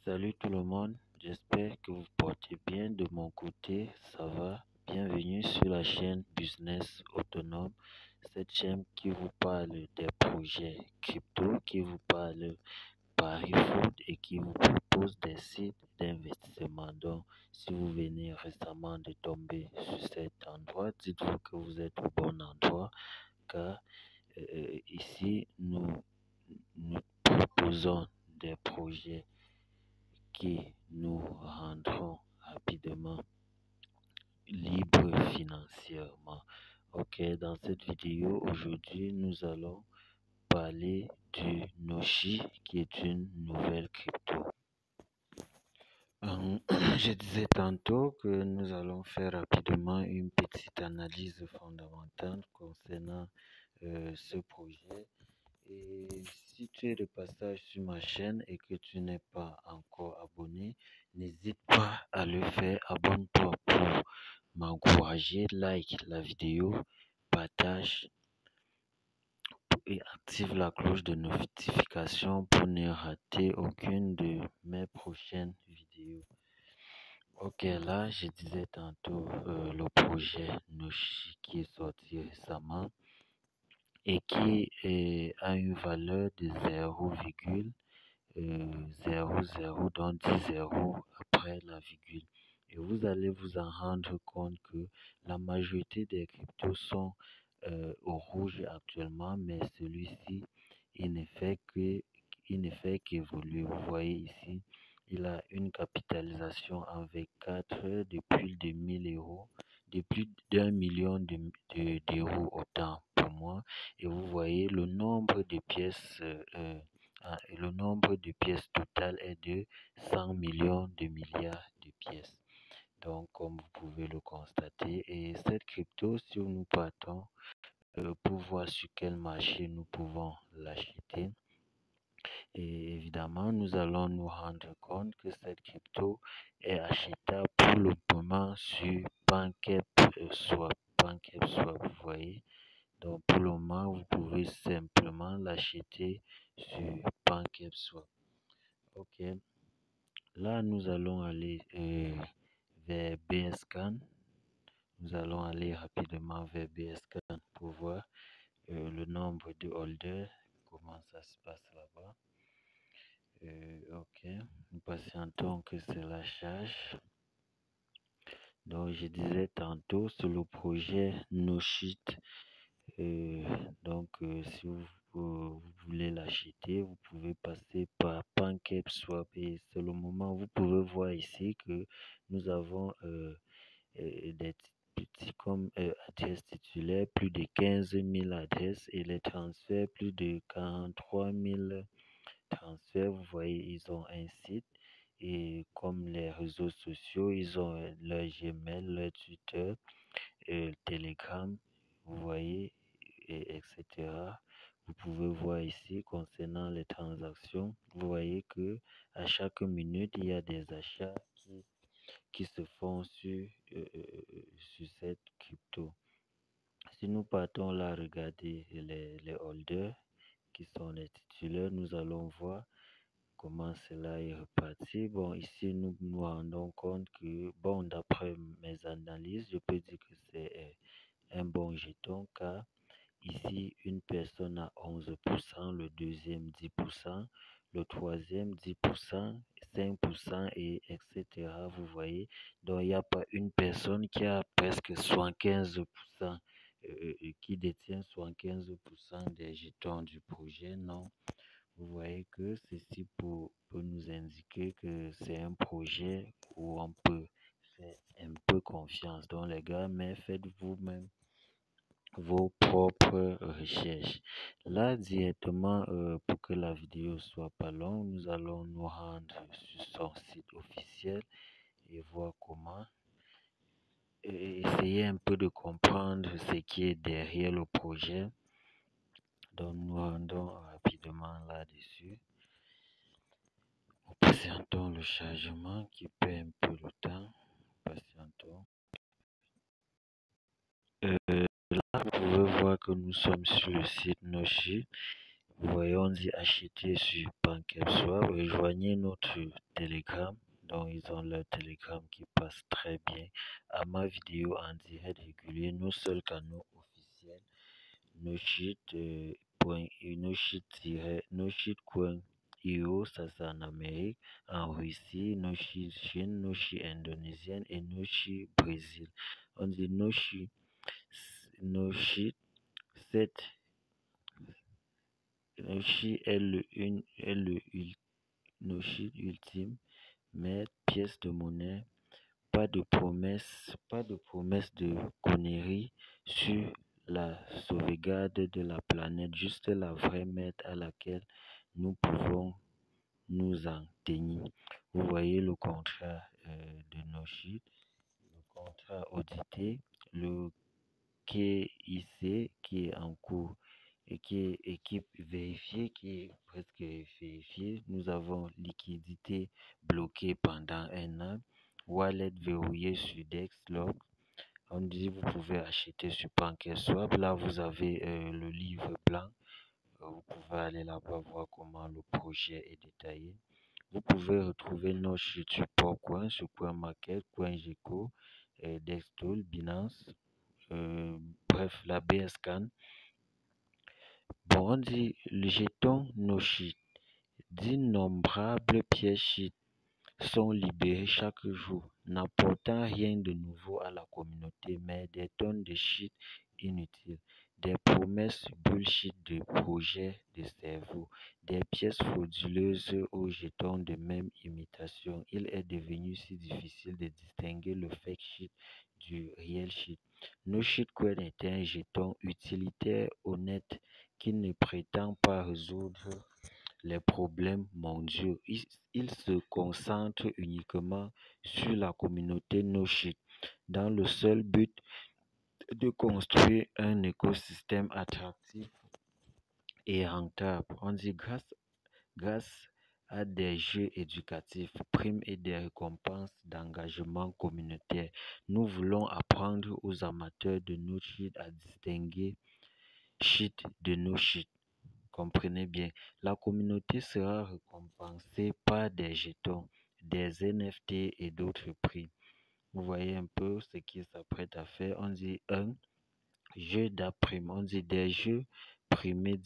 Salut tout le monde, j'espère que vous portez bien de mon côté, ça va. Bienvenue sur la chaîne Business Autonome, cette chaîne qui vous parle des projets crypto, qui vous parle pari foot et qui vous propose des sites d'investissement. Donc, si vous venez récemment de tomber sur cet endroit, dites-vous que vous êtes au bon endroit car ici nous proposons des projets qui nous rendront rapidement libres financièrement. Ok, dans cette vidéo, aujourd'hui, nous allons parler du Noshi qui est une nouvelle crypto. Je disais tantôt que nous allons faire rapidement une petite analyse fondamentale concernant ce projet. Et si tu es de passage sur ma chaîne et que tu n'es pas encore abonné, n'hésite pas à le faire. Abonne-toi pour m'encourager, like la vidéo, partage et active la cloche de notification pour ne rater aucune de mes prochaines vidéos. Ok, là, je disais tantôt le projet Noshi qui est sorti récemment et qui a une valeur de 0,00, donc 10 zéros après la virgule. Et vous allez vous en rendre compte que la majorité des cryptos sont au rouge actuellement, mais celui-ci, il ne fait qu'évoluer. Vous voyez ici, il a une capitalisation en V4 de plus de 1000 euros, de plus d'1 million d'euros autant pour moi. Et vous voyez le nombre de pièces, et le nombre de pièces totales est de 100 millions de milliards de pièces. Donc, comme vous pouvez le constater, et cette crypto, si nous partons pour voir sur quel marché nous pouvons l'acheter, et évidemment, nous allons nous rendre compte que cette crypto est achetable pour le moment sur PancakeSwap. PancakeSwap, vous voyez. Donc, pour le moment, vous pouvez simplement l'acheter sur PancakeSwap. Ok. Là, nous allons aller vers BSCAN. Nous allons aller rapidement vers BSCAN pour voir le nombre de holders, comment ça se passe là-bas. Ok, nous patientons que cela charge. Donc, je disais tantôt, sur le projet NoShit. Donc, si vous voulez l'acheter, vous pouvez passer par PancakeSwap. Et c'est le moment où vous pouvez voir ici que nous avons des petits comme adresses titulaires, plus de 15 000 adresses et les transferts, plus de 43 000 transferts. Vous voyez, ils ont un site et comme les réseaux sociaux, ils ont leur Gmail, leur Twitter, Telegram, vous voyez, etc. Vous pouvez voir ici concernant les transactions, vous voyez que à chaque minute, il y a des achats qui se font sur cette crypto. Si nous partons là, regarder les holders qui sont les titulaires, nous allons voir comment cela est reparti. Bon, ici, nous nous rendons compte que, bon, d'après mes analyses, je peux dire que c'est un bon jeton car ici, une personne a 11%, le deuxième 10%, le troisième 10%, 5% et etc. Vous voyez, donc il n'y a pas une personne qui a presque 75%, qui détient 75% des jetons du projet, non. Vous voyez que ceci peut nous indiquer que c'est un projet où on peut faire un peu confiance. Donc les gars, mais faites vous-même vos propres recherches. Là, directement, pour que la vidéo soit pas longue, nous allons nous rendre sur son site officiel et voir comment et essayer un peu de comprendre ce qui est derrière le projet. Donc, nous rendons rapidement là-dessus. Nous patientons le chargement qui perd un peu le temps. Patientons. Là, vous pouvez voir que nous sommes sur le site Noshi. Vous voyez, on dit acheter sur PancakeSwap. Rejoignez notre Telegram. Donc, ils ont leur Telegram qui passe très bien. À ma vidéo en direct régulier, nos seuls canaux officiels, Noshit, Noshit.io, ça c'est en Amérique, en Russie, Noshit Chine, Noshit indonésienne et Noshit Brésil. On dit Noshit, Noshit 7. Noshit est Noshit ultime, mais pièce de monnaie. Pas de promesse de conneries sur la sauvegarde de la planète, juste la vraie mètre à laquelle nous pouvons nous en tenir. Vous voyez le contrat de Noshit, le contrat audité, le KIC qui est en cours et qui est équipe vérifiée, qui est presque vérifiée. Nous avons liquidité bloquée pendant un an, wallet verrouillé sur DexLog. On dit vous pouvez acheter sur PancakeSwap. Là, vous avez le livre blanc. Vous pouvez aller là-bas voir comment le projet est détaillé. Vous pouvez retrouver nos sites sur Pourcoin, sur CoinMarket, CoinGecko, Dextool, Binance, bref, la BSCAN. Bon, on dit le jeton Noshit. D'innombrables pièces shit sont libérées chaque jour, n'apportant rien de nouveau à la communauté, mais des tonnes de shit inutiles, des promesses bullshit de projets de cerveau, des pièces frauduleuses aux jetons de même imitation. Il est devenu si difficile de distinguer le fake shit du real shit. No Shitcoin est un jeton utilitaire honnête qui ne prétend pas résoudre les problèmes mondiaux. Il se concentre uniquement sur la communauté NoShit dans le seul but de construire un écosystème attractif et rentable. On dit grâce à des jeux éducatifs, primes et des récompenses d'engagement communautaire. Nous voulons apprendre aux amateurs de NoShit à distinguer shit de NoShit. Comprenez bien, la communauté sera récompensée par des jetons, des NFT et d'autres prix. Vous voyez un peu ce qu'ils s'apprêtent à faire. On dit un jeu d'apprime. On dit des jeux primés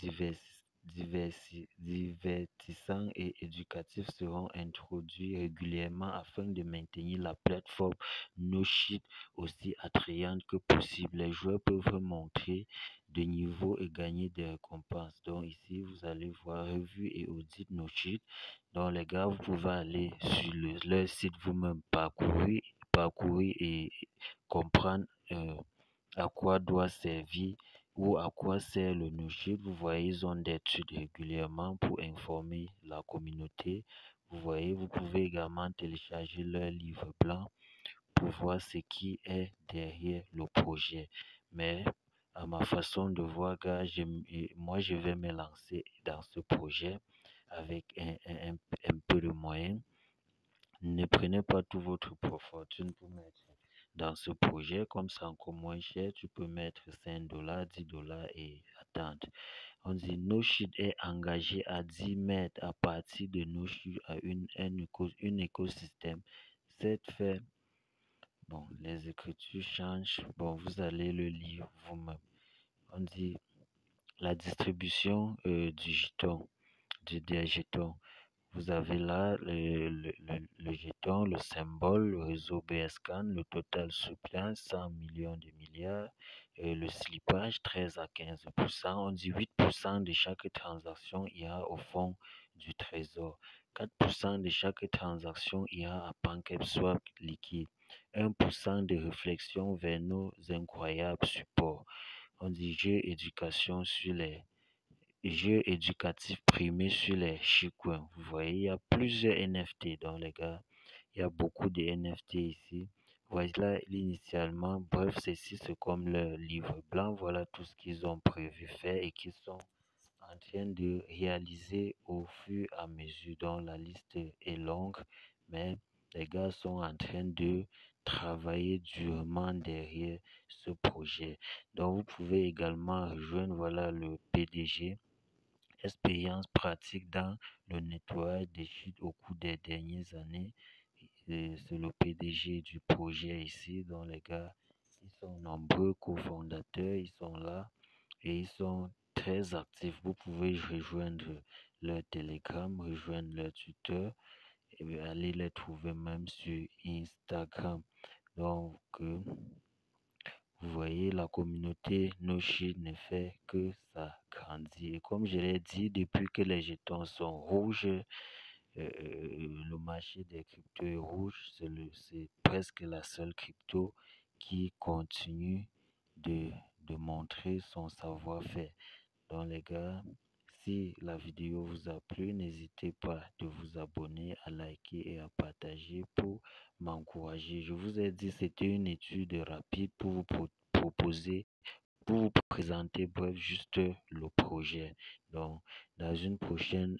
divertissants et éducatifs seront introduits régulièrement afin de maintenir la plateforme NoShit aussi attrayante que possible. Les joueurs peuvent montrer de niveau et gagner des récompenses. Donc ici, vous allez voir revue et audit NoShit. Donc les gars, vous pouvez aller sur leur site vous-même, parcourir et comprendre à quoi doit servir ou à quoi sert le NoShit. Vous voyez, ils ont des études régulièrement pour informer la communauté. Vous voyez, vous pouvez également télécharger leur livre blanc pour voir ce qui est derrière le projet. Mais à ma façon de voir, gars, moi, je vais me lancer dans ce projet avec un peu de moyens. Ne prenez pas tout votre fortune pour mettre dans ce projet. Comme c'est encore moins cher, tu peux mettre 5 dollars, 10 dollars et attendre. On dit NoShit est engagé à 10 mètres à partir de NoShit à un écosystème. C'est fait. Bon, les écritures changent. Bon, vous allez le lire vous-même. On dit la distribution du jeton, des jetons. Vous avez là le jeton, le symbole, le réseau BSCAN, le total supply 100 millions de milliards, et le slippage 13 à 15%. On dit 8% de chaque transaction ira au fond du trésor. 4% de chaque transaction ira à PancakeSwap liquide. 1% de réflexion vers nos incroyables supports. On dit jeux éducatifs primés sur les shitcoins. Vous voyez, il y a plusieurs NFT dans les gars. Il y a beaucoup de NFT ici. Voilà initialement. Bref, ceci c'est comme le livre blanc. Voilà tout ce qu'ils ont prévu faire et qu'ils sont en train de réaliser au fur et à mesure. Donc la liste est longue, mais les gars sont en train de travailler durement derrière ce projet. Donc vous pouvez également rejoindre voilà le PDG expérience pratique dans le nettoyage des chutes au cours des dernières années. C'est le PDG du projet ici, dont les gars, ils sont nombreux, cofondateurs, ils sont là et ils sont très actifs. Vous pouvez rejoindre leur Telegram, rejoindre leur Twitter et bien, aller les trouver même sur Instagram. Donc, vous voyez, la communauté Noshi ne fait que ça grandir. Et comme je l'ai dit, depuis que les jetons sont rouges, le marché des cryptos est rouge. C'est presque la seule crypto qui continue de, de montrer son savoir-faire. Donc les gars, si la vidéo vous a plu, n'hésitez pas de vous abonner, à liker et à partager pour m'encourager. Je vous ai dit, c'était une étude rapide pour vous proposer, pour vous présenter, bref, juste le projet. Donc, dans une prochaine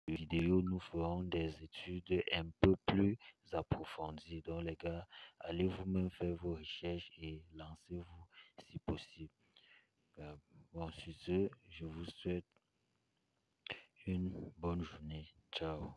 vidéo, nous ferons des études un peu plus approfondies. Donc, les gars, allez vous-même faire vos recherches et lancez-vous si possible. Bon, sur ce, je vous souhaite une bonne journée. Ciao.